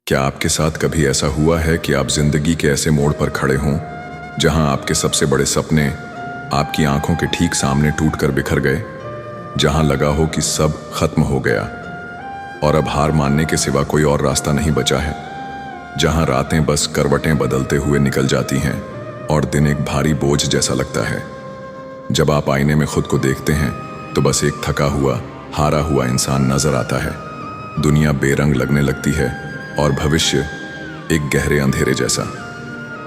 क्या आपके साथ कभी ऐसा हुआ है कि आप जिंदगी के ऐसे मोड़ पर खड़े हों जहां आपके सबसे बड़े सपने आपकी आंखों के ठीक सामने टूटकर बिखर गए, जहां लगा हो कि सब खत्म हो गया और अब हार मानने के सिवा कोई और रास्ता नहीं बचा है, जहां रातें बस करवटें बदलते हुए निकल जाती हैं और दिन एक भारी बोझ जैसा लगता है। जब आप आईने में खुद को देखते हैं तो बस एक थका हुआ, हारा हुआ इंसान नजर आता है। दुनिया बेरंग लगने लगती है और भविष्य एक गहरे अंधेरे जैसा।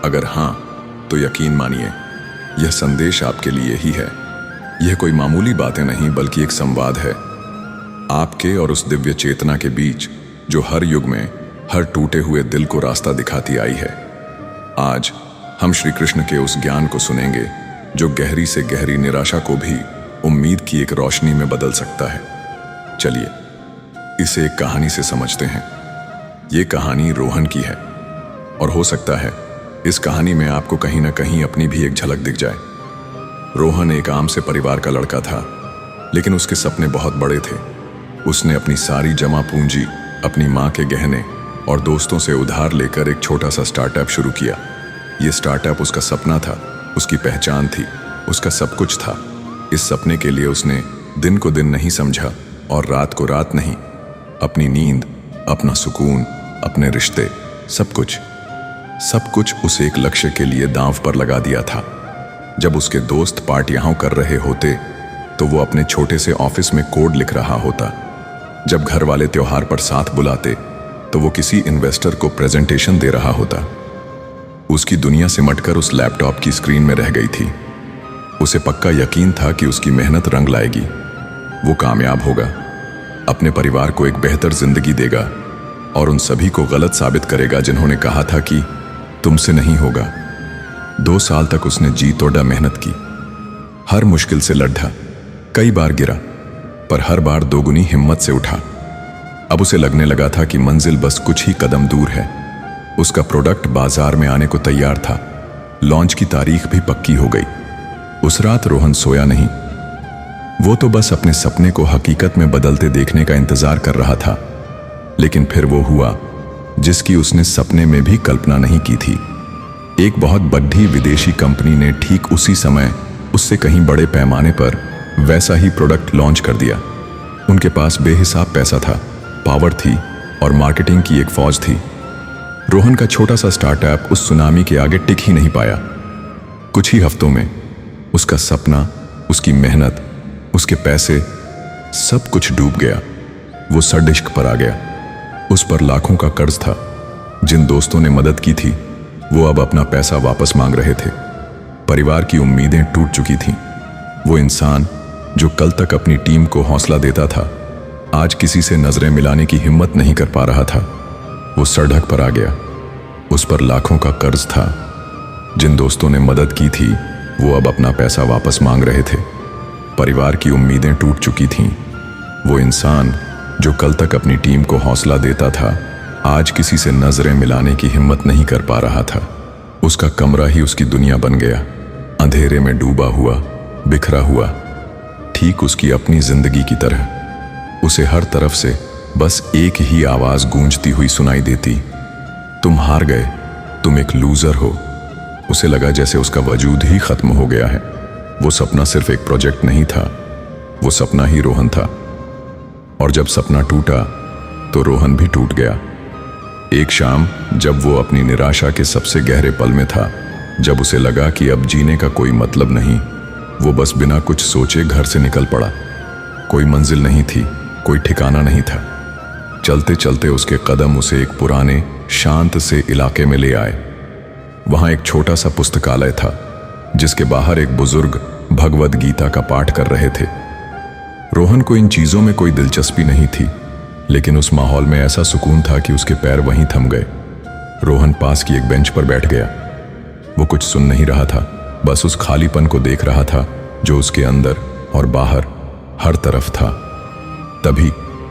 अगर हाँ, तो यकीन मानिए यह संदेश आपके लिए ही है। यह कोई मामूली बातें नहीं बल्कि एक संवाद है आपके और उस दिव्य चेतना के बीच जो हर युग में हर टूटे हुए दिल को रास्ता दिखाती आई है। आज हम श्री कृष्ण के उस ज्ञान को सुनेंगे जो गहरी से गहरी निराशा को भी उम्मीद की एक रोशनी में बदल सकता है। चलिए इसे एक कहानी से समझते हैं। ये कहानी रोहन की है और हो सकता है इस कहानी में आपको कहीं ना कहीं अपनी भी एक झलक दिख जाए। रोहन एक आम से परिवार का लड़का था, लेकिन उसके सपने बहुत बड़े थे। उसने अपनी सारी जमा पूंजी, अपनी माँ के गहने और दोस्तों से उधार लेकर एक छोटा सा स्टार्टअप शुरू किया। ये स्टार्टअप उसका सपना था, उसकी पहचान थी, उसका सब कुछ था। इस सपने के लिए उसने दिन को दिन नहीं समझा और रात को रात नहीं। अपनी नींद, अपना सुकून, अपने रिश्ते, सब कुछ उस एक लक्ष्य के लिए दांव पर लगा दिया था। जब उसके दोस्त पार्टियां कर रहे होते तो वो अपने छोटे से ऑफिस में कोड लिख रहा होता। जब घर वाले त्योहार पर साथ बुलाते तो वो किसी इन्वेस्टर को प्रेजेंटेशन दे रहा होता। उसकी दुनिया सिमटकर उस लैपटॉप की स्क्रीन में रह गई थी। उसे पक्का यकीन था कि उसकी मेहनत रंग लाएगी, वो कामयाब होगा, अपने परिवार को एक बेहतर जिंदगी देगा और उन सभी को गलत साबित करेगा जिन्होंने कहा था कि तुमसे नहीं होगा। 2 साल तक उसने जी तोड़ा मेहनत की, हर मुश्किल से लड़ा, कई बार गिरा, पर हर बार दोगुनी हिम्मत से उठा। अब उसे लगने लगा था कि मंजिल बस कुछ ही कदम दूर है। उसका प्रोडक्ट बाजार में आने को तैयार था, लॉन्च की तारीख भी पक्की हो गई। उस रात रोहन सोया नहीं। वो तो बस अपने सपने को हकीकत में बदलते देखने का इंतजार कर रहा था। लेकिन फिर वो हुआ जिसकी उसने सपने में भी कल्पना नहीं की थी। एक बहुत बड़ी विदेशी कंपनी ने ठीक उसी समय उससे कहीं बड़े पैमाने पर वैसा ही प्रोडक्ट लॉन्च कर दिया। उनके पास बेहिसाब पैसा था, पावर थी और मार्केटिंग की एक फौज थी। रोहन का छोटा सा स्टार्टअप उस सुनामी के आगे टिक ही नहीं पाया। कुछ ही हफ्तों में उसका सपना, उसकी मेहनत, उसके पैसे, सब कुछ डूब गया। वो सड़ इश्क पर आ गया। उस पर लाखों का कर्ज था। जिन दोस्तों ने मदद की थी वो अब अपना पैसा वापस मांग रहे थे। परिवार की उम्मीदें टूट चुकी थीं। वो इंसान जो कल तक अपनी टीम को हौसला देता था, आज किसी से नजरें मिलाने की हिम्मत नहीं कर पा रहा था। वो सड़क पर आ गया। उस पर लाखों का कर्ज था। जिन दोस्तों ने मदद की थी वो अब अपना पैसा वापस मांग रहे थे। परिवार की उम्मीदें टूट चुकी थीं। वो इंसान जो कल तक अपनी टीम को हौसला देता था, आज किसी से नजरें मिलाने की हिम्मत नहीं कर पा रहा था। उसका कमरा ही उसकी दुनिया बन गया, अंधेरे में डूबा हुआ, बिखरा हुआ, ठीक उसकी अपनी जिंदगी की तरह। उसे हर तरफ से बस एक ही आवाज गूंजती हुई सुनाई देती, तुम हार गए, तुम एक लूजर हो। उसे लगा जैसे उसका वजूद ही खत्म हो गया है। वो सपना सिर्फ एक प्रोजेक्ट नहीं था, वो सपना ही रोहन था। और जब सपना टूटा तो रोहन भी टूट गया। एक शाम जब वो अपनी निराशा के सबसे गहरे पल में था, जब उसे लगा कि अब जीने का कोई मतलब नहीं, वो बस बिना कुछ सोचे घर से निकल पड़ा। कोई मंजिल नहीं थी, कोई ठिकाना नहीं था। चलते चलते उसके कदम उसे एक पुराने शांत से इलाके में ले आए। वहां एक छोटा सा पुस्तकालय था जिसके बाहर एक बुजुर्ग भगवद गीता का पाठ कर रहे थे। रोहन को इन चीजों में कोई दिलचस्पी नहीं थी, लेकिन उस माहौल में ऐसा सुकून था कि उसके पैर वहीं थम गए। रोहन पास की एक बेंच पर बैठ गया। वो कुछ सुन नहीं रहा था, बस उस खालीपन को देख रहा था जो उसके अंदर और बाहर हर तरफ था। तभी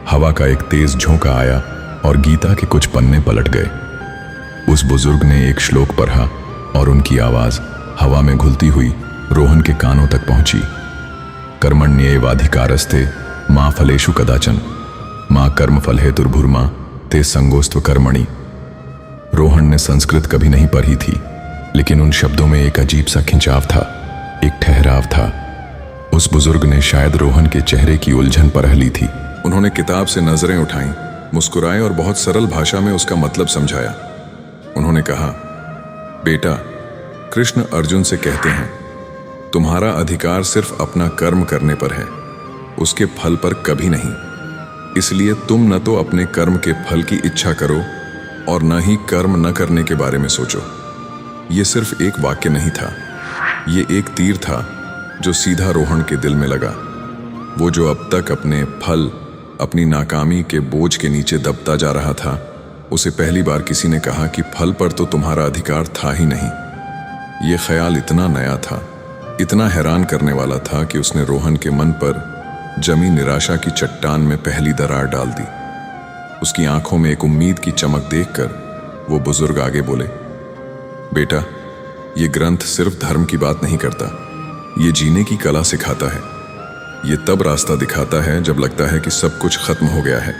हवा का एक तेज झोंका आया और गीता के कुछ पन्ने पलट गए। उस बुजुर्ग ने एक श्लोक पढ़ा और उनकी आवाज हवा में घुलती हुई रोहन के कानों तक पहुंची। कर्मण्येवाधिकारस्ते मां फलेषु कदाचन मां कर्मफल हेतुर्भुर्मा ते संगोस्त्व कर्मणि रोहन ने संस्कृत कभी नहीं पढ़ी थी, लेकिन उन शब्दों में एक अजीब सा खिंचाव था, एक ठहराव था। उस बुजुर्ग ने शायद रोहन के चेहरे की उलझन परख ली थी। उन्होंने किताब से नजरें उठाईं, मुस्कुराए और बहुत सरल भाषा में उसका मतलब समझाया। उन्होंने कहा, बेटा, कृष्ण अर्जुन से कहते हैं, तुम्हारा अधिकार सिर्फ अपना कर्म करने पर है, उसके फल पर कभी नहीं। इसलिए तुम न तो अपने कर्म के फल की इच्छा करो और न ही कर्म न करने के बारे में सोचो। ये सिर्फ एक वाक्य नहीं था, ये एक तीर था जो सीधा रोहन के दिल में लगा। वो जो अब तक अपने फल, अपनी नाकामी के बोझ के नीचे दबता जा रहा था, उसे पहली बार किसी ने कहा कि फल पर तो तुम्हारा अधिकार था ही नहीं। ये ख्याल इतना नया था, इतना हैरान करने वाला था कि उसने रोहन के मन पर जमी निराशा की चट्टान में पहली दरार डाल दी। उसकी आंखों में एक उम्मीद की चमक देखकर वो बुजुर्ग आगे बोले, बेटा, ये ग्रंथ सिर्फ धर्म की बात नहीं करता, ये जीने की कला सिखाता है। ये तब रास्ता दिखाता है जब लगता है कि सब कुछ खत्म हो गया है।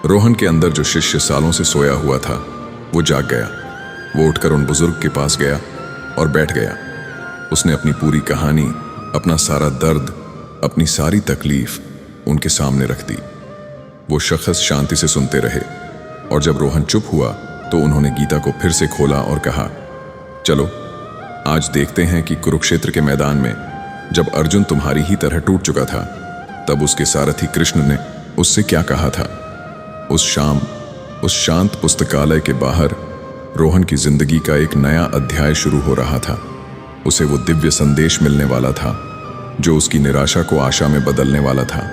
रोहन के अंदर जो शिष्य सालों से सोया हुआ था, वो जाग गया। वो उठकर उन बुजुर्ग के पास गया और बैठ गया। उसने अपनी पूरी कहानी, अपना सारा दर्द, अपनी सारी तकलीफ उनके सामने रख दी। वो शख्स शांति से सुनते रहे और जब रोहन चुप हुआ तो उन्होंने गीता को फिर से खोला और कहा, चलो आज देखते हैं कि कुरुक्षेत्र के मैदान में जब अर्जुन तुम्हारी ही तरह टूट चुका था, तब उसके सारथी कृष्ण ने उससे क्या कहा था। उस शाम, उस शांत पुस्तकालय के बाहर रोहन की जिंदगी का एक नया अध्याय शुरू हो रहा था। उसे वो दिव्य संदेश मिलने वाला था जो उसकी निराशा को आशा में बदलने वाला था।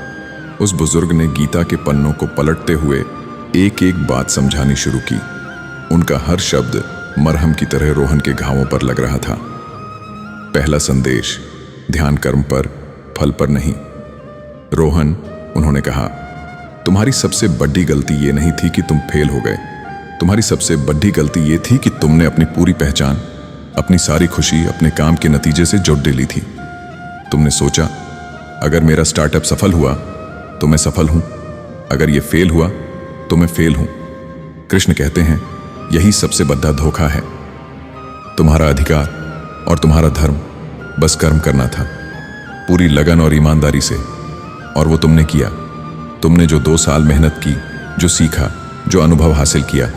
उस बुजुर्ग ने गीता के पन्नों को पलटते हुए एक एक बात समझानी शुरू की। उनका हर शब्द मरहम की तरह रोहन के घावों पर लग रहा था। पहला संदेश, ध्यान कर्म पर, फल पर नहीं। रोहन, उन्होंने कहा, तुम्हारी सबसे बड़ी गलती ये नहीं थी कि तुम फेल हो गए। तुम्हारी सबसे बड़ी गलती ये थी कि तुमने अपनी पूरी पहचान, अपनी सारी खुशी अपने काम के नतीजे से जोड़ ली थी। तुमने सोचा, अगर मेरा स्टार्टअप सफल हुआ तो मैं सफल हूं, अगर ये फेल हुआ तो मैं फेल हूं। कृष्ण कहते हैं, यही सबसे बड़ा धोखा है। तुम्हारा अधिकार और तुम्हारा धर्म बस कर्म करना था, पूरी लगन और ईमानदारी से, और वो तुमने किया। तुमने जो 2 साल मेहनत की, जो सीखा, जो अनुभव हासिल किया,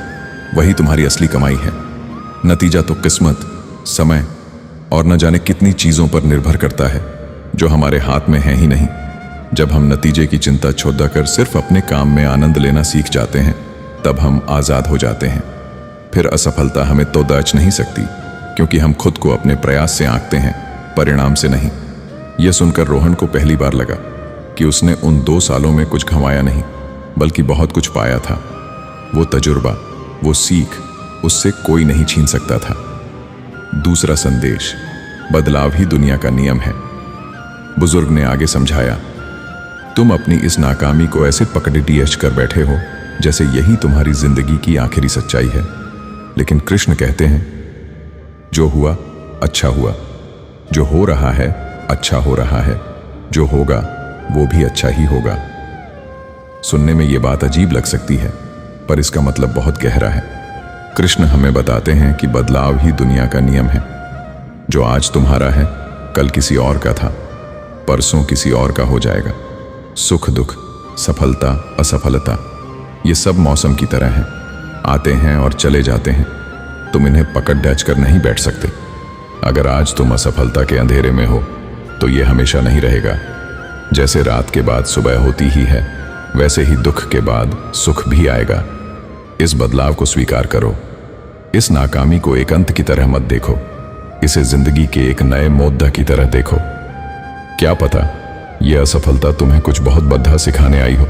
वही तुम्हारी असली कमाई है। नतीजा तो किस्मत, समय और न जाने कितनी चीजों पर निर्भर करता है जो हमारे हाथ में है ही नहीं। जब हम नतीजे की चिंता छोड़कर सिर्फ अपने काम में आनंद लेना सीख जाते हैं, तब हम आजाद हो जाते हैं। फिर असफलता हमें तो दाच नहीं सकती, क्योंकि हम खुद को अपने प्रयास से आंकते हैं, परिणाम से नहीं। यह सुनकर रोहन को पहली बार लगा कि उसने उन 2 सालों में कुछ गंवाया नहीं, बल्कि बहुत कुछ पाया था। वो तजुर्बा, वो सीख उससे कोई नहीं छीन सकता था। दूसरा संदेश, बदलाव ही दुनिया का नियम है। बुजुर्ग ने आगे समझाया, तुम अपनी इस नाकामी को ऐसे पकड़े डीएच कर बैठे हो जैसे यही तुम्हारी जिंदगी की आखिरी सच्चाई है। लेकिन कृष्ण कहते हैं, जो हुआ अच्छा हुआ, जो हो रहा है अच्छा हो रहा है, जो होगा वो भी अच्छा ही होगा। सुनने में ये बात अजीब लग सकती है, पर इसका मतलब बहुत गहरा है। कृष्ण हमें बताते हैं कि बदलाव ही दुनिया का नियम है। जो आज तुम्हारा है, कल किसी और का था, परसों किसी और का हो जाएगा। सुख दुख, सफलता असफलता, ये सब मौसम की तरह हैं, आते हैं और चले जाते हैं। तुम इन्हें पकड़ डच कर नहीं बैठ सकते। अगर आज तुम असफलता के अंधेरे में हो तो ये हमेशा नहीं रहेगा। जैसे रात के बाद सुबह होती ही है, वैसे ही दुख के बाद सुख भी आएगा। इस बदलाव को स्वीकार करो। इस नाकामी को एक अंत की तरह मत देखो, इसे जिंदगी के एक नए मोद्दा की तरह देखो। क्या पता यह असफलता तुम्हें कुछ बहुत बड़ा सिखाने आई हो,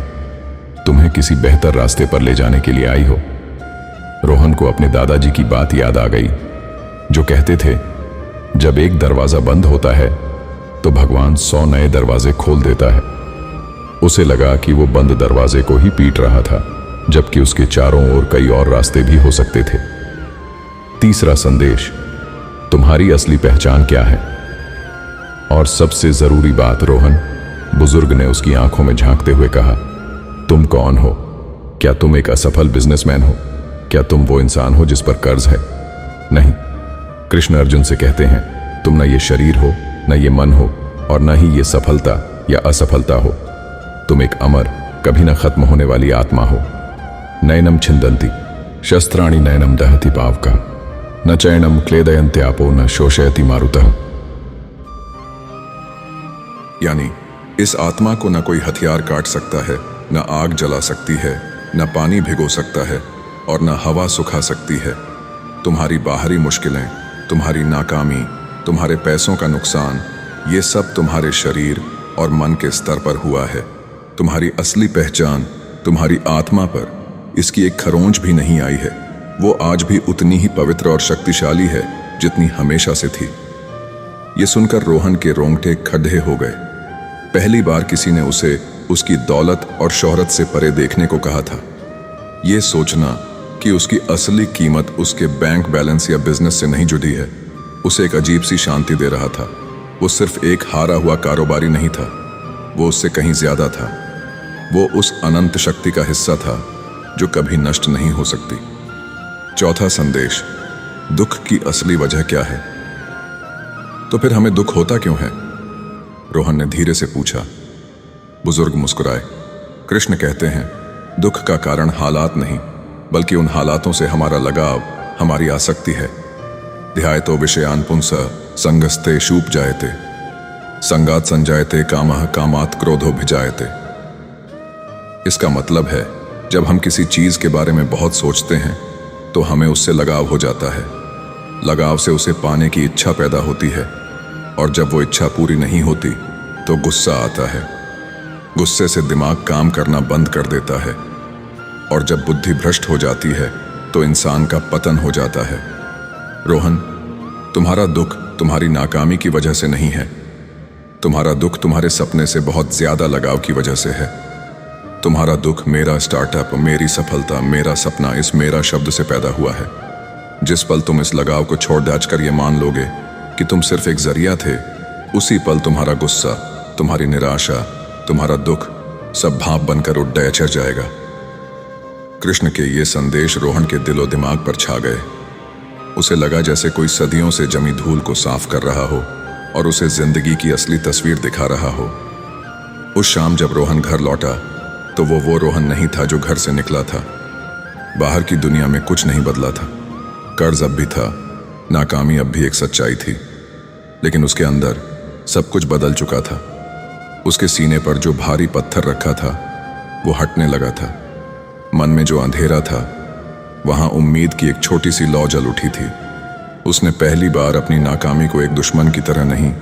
तुम्हें किसी बेहतर रास्ते पर ले जाने के लिए आई हो। रोहन को अपने दादाजी की बात याद आ गई, जो कहते थे, जब एक दरवाजा बंद होता है तो भगवान 100 नए दरवाजे खोल देता है। उसे लगा कि वो बंद दरवाजे को ही पीट रहा था, जबकि उसके चारों ओर कई और रास्ते भी हो सकते थे। तीसरा संदेश, तुम्हारी असली पहचान क्या है। और सबसे जरूरी बात, रोहन, बुजुर्ग ने उसकी आंखों में झांकते हुए कहा, तुम कौन हो? क्या तुम एक असफल बिजनेसमैन हो, क्या तुम वो इंसान हो जिस पर कर्ज है? नहीं। कृष्ण अर्जुन से कहते हैं, तुम न ये शरीर हो, न ये मन हो, और न ही ये सफलता या असफलता हो। तुम एक अमर, कभी न खत्म होने वाली आत्मा हो। नयनम छिंदंती शस्त्राणि नयनम दहति पावका, न चैनम क्लेदयन्ते आपो न शोषयति मारुतः। यानी इस आत्मा को न कोई हथियार काट सकता है, न आग जला सकती है, न पानी भिगो सकता है, और न हवा सुखा सकती है। तुम्हारी बाहरी मुश्किलें, तुम्हारी नाकामी, तुम्हारे पैसों का नुकसान, ये सब तुम्हारे शरीर और मन के स्तर पर हुआ है। तुम्हारी असली पहचान तुम्हारी आत्मा पर इसकी एक खरोंच भी नहीं आई है। वो आज भी उतनी ही पवित्र और शक्तिशाली है जितनी हमेशा से थी। ये सुनकर रोहन के रोंगटे खड़े हो गए। पहली बार किसी ने उसे उसकी दौलत और शोहरत से परे देखने को कहा था। ये सोचना कि उसकी असली कीमत उसके बैंक बैलेंस या बिजनेस से नहीं जुड़ी है, उसे एक अजीब सी शांति दे रहा था। वो सिर्फ एक हारा हुआ कारोबारी नहीं था, वो उससे कहीं ज्यादा था। वो उस अनंत शक्ति का हिस्सा था जो कभी नष्ट नहीं हो सकती। चौथा संदेश, दुख की असली वजह क्या है? तो फिर हमें दुख होता क्यों है? रोहन ने धीरे से पूछा। बुजुर्ग मुस्कुराए। कृष्ण कहते हैं, दुख का कारण हालात नहीं, बल्कि उन हालातों से हमारा लगाव, हमारी आसक्ति है। ध्यायतो विषयान पुंसः संगस्ते शूप जायते, संगात संजायते कामः कामात् क्रोधो भिजायते। इसका मतलब है, जब हम किसी चीज के बारे में बहुत सोचते हैं तो हमें उससे लगाव हो जाता है। लगाव से उसे पाने की इच्छा पैदा होती है, और जब वो इच्छा पूरी नहीं होती तो गुस्सा आता है। गुस्से से दिमाग काम करना बंद कर देता है, और जब बुद्धि भ्रष्ट हो जाती है तो इंसान का पतन हो जाता है। रोहन, तुम्हारा दुख तुम्हारी नाकामी की वजह से नहीं है। तुम्हारा दुख तुम्हारे सपने से बहुत ज्यादा लगाव की वजह से है। तुम्हारा दुख मेरा स्टार्टअप, मेरी सफलता, मेरा सपना, इस मेरा शब्द से पैदा हुआ है। जिस पल तुम इस लगाव को छोड़ दाच कर ये मान लोगे कि तुम सिर्फ एक जरिया थे, उसी पल तुम्हारा गुस्सा, तुम्हारी निराशा, तुम्हारा दुख सब भाप बनकर उड्डयन चढ़ जाएगा। कृष्ण के ये संदेश रोहन के दिलो दिमाग पर छा गए। उसे लगा जैसे कोई सदियों से जमी धूल को साफ कर रहा हो और उसे जिंदगी की असली तस्वीर दिखा रहा हो। उस शाम जब रोहन घर लौटा तो वो रोहन नहीं था जो घर से निकला था। बाहर की दुनिया में कुछ नहीं बदला था। कर्ज अब भी था, नाकामी अब भी एक सच्चाई थी, लेकिन उसके अंदर सब कुछ बदल चुका था। उसके सीने पर जो भारी पत्थर रखा था वो हटने लगा था। मन में जो अंधेरा था, वहां उम्मीद की एक छोटी सी लौ जल उठी थी। उसने पहली बार अपनी नाकामी को एक दुश्मन की तरह नहीं,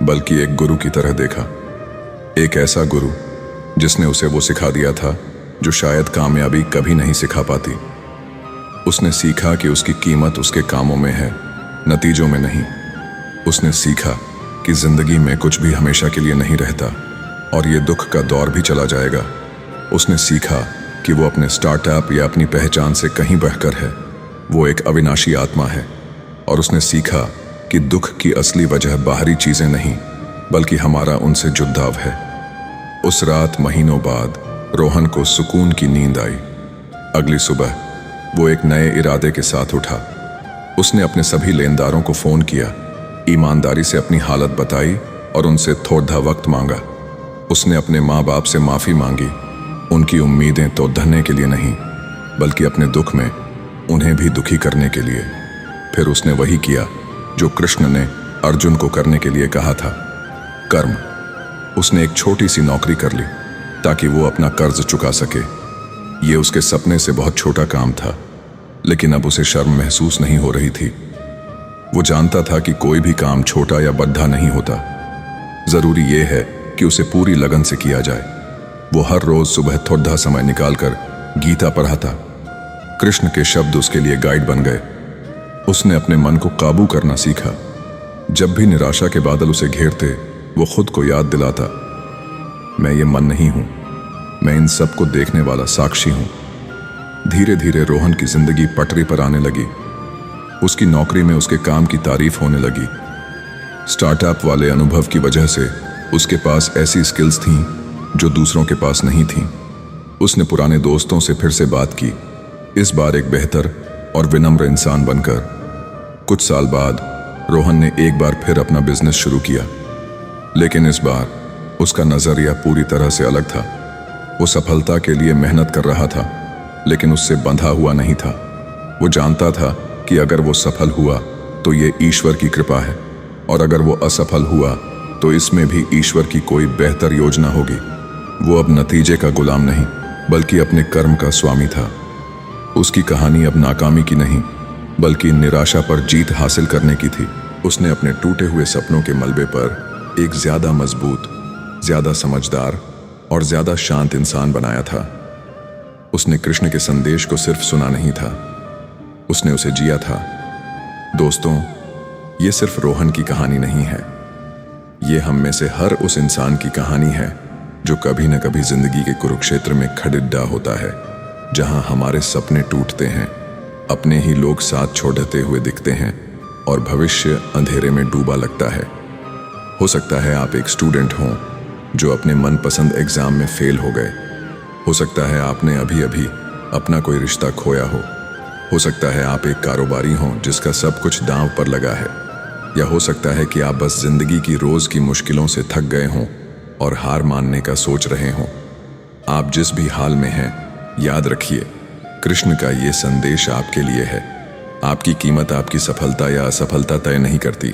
बल्कि एक गुरु की तरह देखा। एक ऐसा गुरु जिसने उसे वो सिखा दिया था जो शायद कामयाबी कभी नहीं सिखा पाती। उसने सीखा कि उसकी कीमत उसके कामों में है, नतीजों में नहीं। उसने सीखा कि जिंदगी में कुछ भी हमेशा के लिए नहीं रहता, और ये दुख का दौर भी चला जाएगा। उसने सीखा कि वो अपने स्टार्टअप या अपनी पहचान से कहीं बढ़कर है। वो एक अविनाशी आत्मा है। और उसने सीखा कि दुख की असली वजह बाहरी चीजें नहीं, बल्कि हमारा उनसे जुड़ाव है। उस रात महीनों बाद रोहन को सुकून की नींद आई। अगली सुबह वो एक नए इरादे के साथ उठा। उसने अपने सभी लेनदारों को फोन किया, ईमानदारी से अपनी हालत बताई और उनसे थोड़ा वक्त मांगा। उसने अपने माँ बाप से माफी मांगी, उनकी उम्मीदें तो धरने के लिए नहीं, बल्कि अपने दुख में उन्हें भी दुखी करने के लिए। फिर उसने वही किया जो कृष्ण ने अर्जुन को करने के लिए कहा था, कर्म। उसने एक छोटी सी नौकरी कर ली ताकि वो अपना कर्ज चुका सके। ये उसके सपने से बहुत छोटा काम था, लेकिन अब उसे शर्म महसूस नहीं हो रही थी। वो जानता था कि कोई भी काम छोटा या बद्धा नहीं होता, जरूरी ये है कि उसे पूरी लगन से किया जाए। वो हर रोज सुबह थोड़ा समय निकालकर गीता पढ़ा था। कृष्ण के शब्द उसके लिए गाइड बन गए। उसने अपने मन को काबू करना सीखा। जब भी निराशा के बादल उसे घेरते, वो खुद को याद दिलाता, मैं ये मन नहीं हूं, मैं इन सब को देखने वाला साक्षी हूं। धीरे धीरे रोहन की जिंदगी पटरी पर आने लगी। उसकी नौकरी में उसके काम की तारीफ होने लगी। स्टार्टअप वाले अनुभव की वजह से उसके पास ऐसी स्किल्स थीं जो दूसरों के पास नहीं थीं। उसने पुराने दोस्तों से फिर से बात की, इस बार एक बेहतर और विनम्र इंसान बनकर। कुछ साल बाद रोहन ने एक बार फिर अपना बिजनेस शुरू किया, लेकिन इस बार उसका नजरिया पूरी तरह से अलग था। वो सफलता के लिए मेहनत कर रहा था, लेकिन उससे बंधा हुआ नहीं था। वो जानता था कि अगर वो सफल हुआ तो ये ईश्वर की कृपा है, और अगर वो असफल हुआ तो इसमें भी ईश्वर की कोई बेहतर योजना होगी। वो अब नतीजे का गुलाम नहीं, बल्कि अपने कर्म का स्वामी था। उसकी कहानी अब नाकामी की नहीं, बल्कि निराशा पर जीत हासिल करने की थी। उसने अपने टूटे हुए सपनों के मलबे पर एक ज्यादा मजबूत, ज्यादा समझदार और ज्यादा शांत इंसान बनाया था। उसने कृष्ण के संदेश को सिर्फ सुना नहीं था, उसने उसे जिया था। दोस्तों, ये सिर्फ रोहन की कहानी नहीं है, ये हम में से हर उस इंसान की कहानी है जो कभी न कभी जिंदगी के कुरुक्षेत्र में खड़िड्डा होता है, जहां हमारे सपने टूटते हैं, अपने ही लोग साथ छोड़ते हुए दिखते हैं और भविष्य अंधेरे में डूबा लगता है। हो सकता है आप एक स्टूडेंट हों जो अपने मनपसंद एग्जाम में फेल हो गए। हो सकता है आपने अभी अभी अपना कोई रिश्ता खोया हो सकता है आप एक कारोबारी हों जिसका सब कुछ दांव पर लगा है, या हो सकता है कि आप बस जिंदगी की रोज की मुश्किलों से थक गए हों और हार मानने का सोच रहे हों। आप जिस भी हाल में हैं, याद रखिए, कृष्ण का ये संदेश आपके लिए है। आपकी कीमत आपकी सफलता या असफलता तय नहीं करती।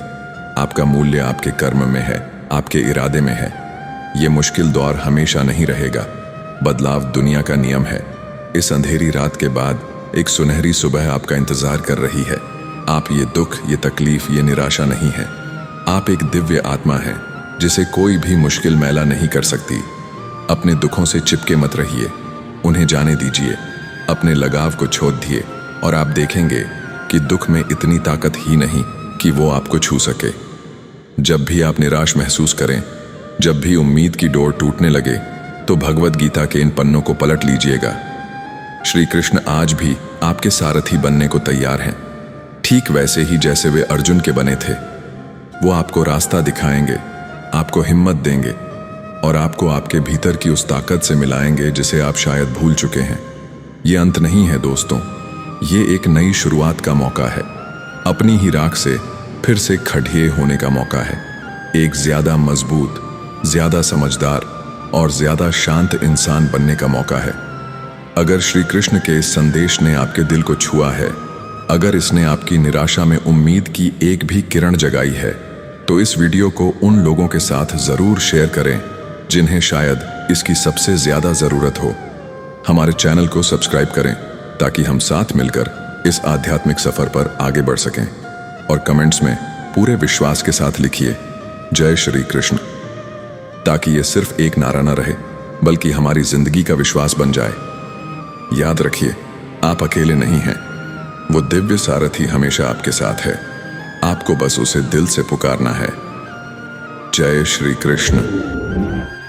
आपका मूल्य आपके कर्म में है, आपके इरादे में है। ये मुश्किल दौर हमेशा नहीं रहेगा, बदलाव दुनिया का नियम है। इस अंधेरी रात के बाद एक सुनहरी सुबह आपका इंतजार कर रही है। आप ये दुख, ये तकलीफ, ये निराशा नहीं है। आप एक दिव्य आत्मा हैं जिसे कोई भी मुश्किल मैला नहीं कर सकती। अपने दुखों से चिपके मत रहिए, उन्हें जाने दीजिए, अपने लगाव को छोड़ दिए और आप देखेंगे कि दुख में इतनी ताकत ही नहीं कि वो आपको छू सके। जब भी आप निराश महसूस करें, जब भी उम्मीद की डोर टूटने लगे, तो भगवत गीता के इन पन्नों को पलट लीजिएगा। श्री कृष्ण आज भी आपके सारथी बनने को तैयार हैं, ठीक वैसे ही जैसे वे अर्जुन के बने थे। वो आपको रास्ता दिखाएंगे, आपको हिम्मत देंगे और आपको आपके भीतर की उस ताकत से मिलाएंगे जिसे आप शायद भूल चुके हैं। ये अंत नहीं है दोस्तों, ये एक नई शुरुआत का मौका है। अपनी ही राख से फिर से खड़िए होने का मौका है। एक ज्यादा मजबूत, ज्यादा समझदार और ज्यादा शांत इंसान बनने का मौका है। अगर श्री कृष्ण के इस संदेश ने आपके दिल को छुआ है, अगर इसने आपकी निराशा में उम्मीद की एक भी किरण जगाई है, तो इस वीडियो को उन लोगों के साथ जरूर शेयर करें जिन्हें शायद इसकी सबसे ज्यादा जरूरत हो। हमारे चैनल को सब्सक्राइब करें ताकि हम साथ मिलकर इस आध्यात्मिक सफर पर आगे बढ़ सकें। और कमेंट्स में पूरे विश्वास के साथ लिखिए, जय श्री कृष्ण, ताकि ये सिर्फ एक नारा न रहे, बल्कि हमारी जिंदगी का विश्वास बन जाए। याद रखिए, आप अकेले नहीं हैं। वो दिव्य सारथी हमेशा आपके साथ है। आपको बस उसे दिल से पुकारना है। जय श्री कृष्ण।